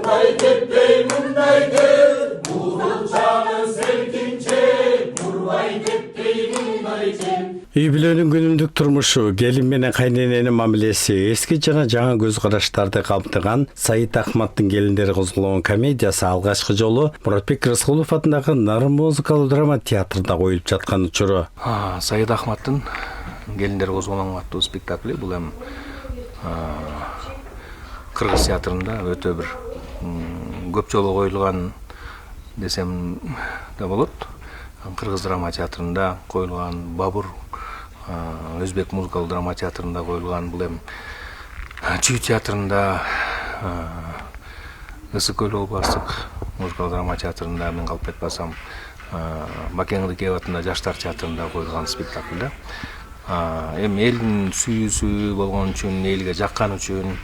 Murday ketpey mundaydı, Muğul çağın selkinçe, Murday ketpey mundaydı. Үй бүлөнүн күнүмдүк турмушу, келин менен кайнененин мамилеси, эски жана жаңы көз караштарды камтыган Саид Ахматтын келиндери козголгон комедиясы алгачкы жолу Муратбек Рыскулов атындагы Нарын музыкалык драма театрында коюлуп жаткан учуру. Саид Ахматтын келиндери козголгон аттуу спектакли бул эми Кыргыз театрында өтө бир көп жолу коюлган десем да болот. Кыргыз драма театрында коюлган, Бабур Өзбек музыкалык драма театрында коюлган, бул эми Чүй театрында, Ысык Көл областык музыкалык драма театрында, мен калп кетпасам, Бакеңдик Эбатында жаштар театрында коюлган спектакль да. Эми элдин сүйүүсү болгон үчүн, элге жаккан үчүн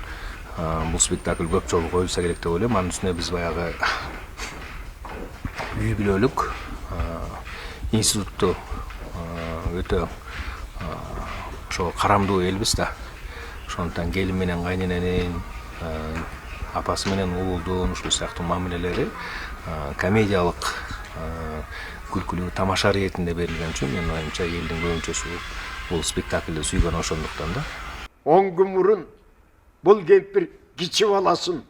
бул спектакль көп жолу коюлса керек деп ойлойм. Анын үстүнө биз баягы үй бүлөлүк институтту өтө ошо карамдуу элбиз да. Ошондуктан келин менен кайнененин, апасы менен уулдун ушул сыяктуу мамилелери комедиялык, күлкүлүү тамаша иретинде берилген үчүн менин оюмча элдин көбүнчөсү бул спектакльди сүйгөн ошондуктан да. 10 gün murun bul kempir kiçi balasın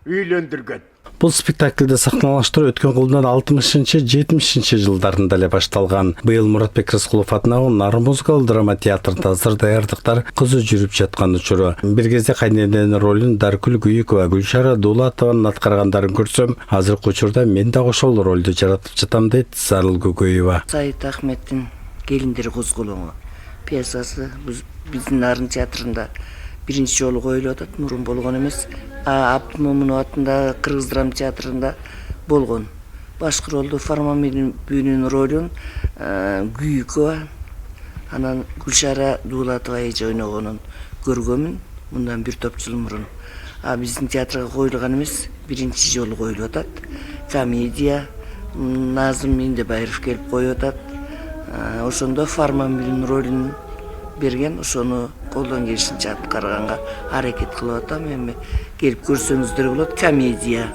үйлөндүргөн. Бул спектакльди сахналаштыруу өткөн кылымдан 60-70 жылдарында эле башталган. Быйыл Муратбек Рыскулов атындагы Нарын музыкалык драма театрында азыр даярдыктар кызуу жүрүп жаткан учуру. Бир кезде кайнененин ролун Даркүл Күйүкова, Гүлшара Дулатованын аткаргандарын көрсөм, азыркы учурда мен да ошол ролду жаратып жатам дейт Зарыл Көкөева. Саид Ахметтин келиндери козголоңу пьесасы биздин Нарын театрында биринчи жолу коюлуп атат, мурун болгон эмес. Абдымомунов атындагы Кыргыз драма театрында болгон. Башкы ролду Фарман Бүүнүн ролун Күйүкова, анан Гүлшара Дулатова эже ойногонун көргөмүн мындан бир топ жыл мурун. Биздин театрга коюлган эмес, биринчи жолу коюлуп атат. Комедия, Назым Индебаев келип коюп атат. Ошондо Фарман Бүүнүн ролун берген, ошону колдон келишинче аткарганга аракет кылып атам. Эми келип көрсөңүздөр болот. Комедия.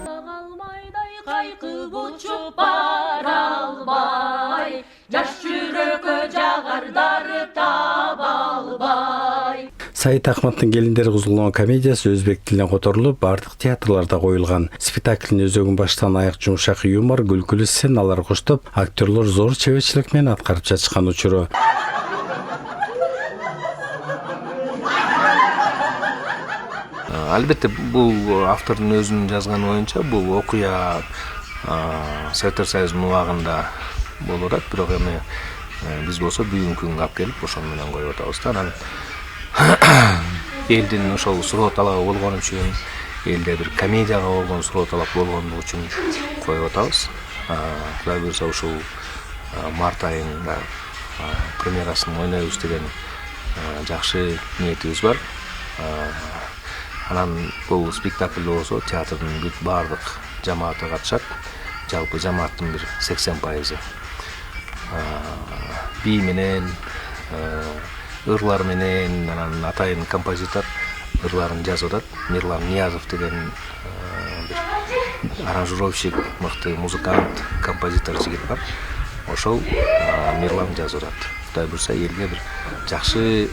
Кайкып учуп бара албай, жаш жүрөккө жагардары таба албай. Саид Ахматтын келиндери козголгон комедиясы өзбек тилине которулуп, бардык театрларда коюлган. Спектаклдин өзөгүн баштан аяк жумшак юмор, күлкүлүү сценалар коштоп, актерлор зор чеберчилик менен аткарып жатышкан учуру. Албетте бул автордун өзүнүн жазганы боюнча бул окуя Советтер Союзунун убагында болуп атат, бирок эми биз болсо бүгүнкү күнгө алып келип ошону менен коюп атабыз да. Анан элдин ошол суроо талабы болгон үчүн, элде бир комедияга болгон суроо талап болгондугу үчүн коюп атабыз. Кудай буюрса ушул март айында премьерасын ойнойбуз деген жакшы ниетибиз бар. Анан бул спектакль болсо театрдын бүт бардык жамааты катышат. Жалпы жамааттын бир 80%. Бий менен, ырлар менен, анан атайын композитор ырларын жазып атат. Мирлан Ниязов деген бир аранжировщик, мыкты музыкант, композитор жигит бар. Ошол Мирлан жазып атат. Кудай буюрса элге бир жакшы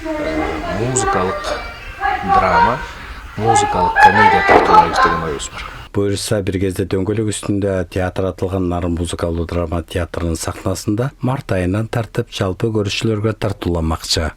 музыкалык драма, музыкалык комедия тартуулайбыз деген оюбуз бар. Буюрса бир кезде дөңгөлөк үстүндө театр атылган Нарын музыкалык драма театрынын сахнасында март айынан тартып жалпы көрүүчүлөргө тартууламакчы.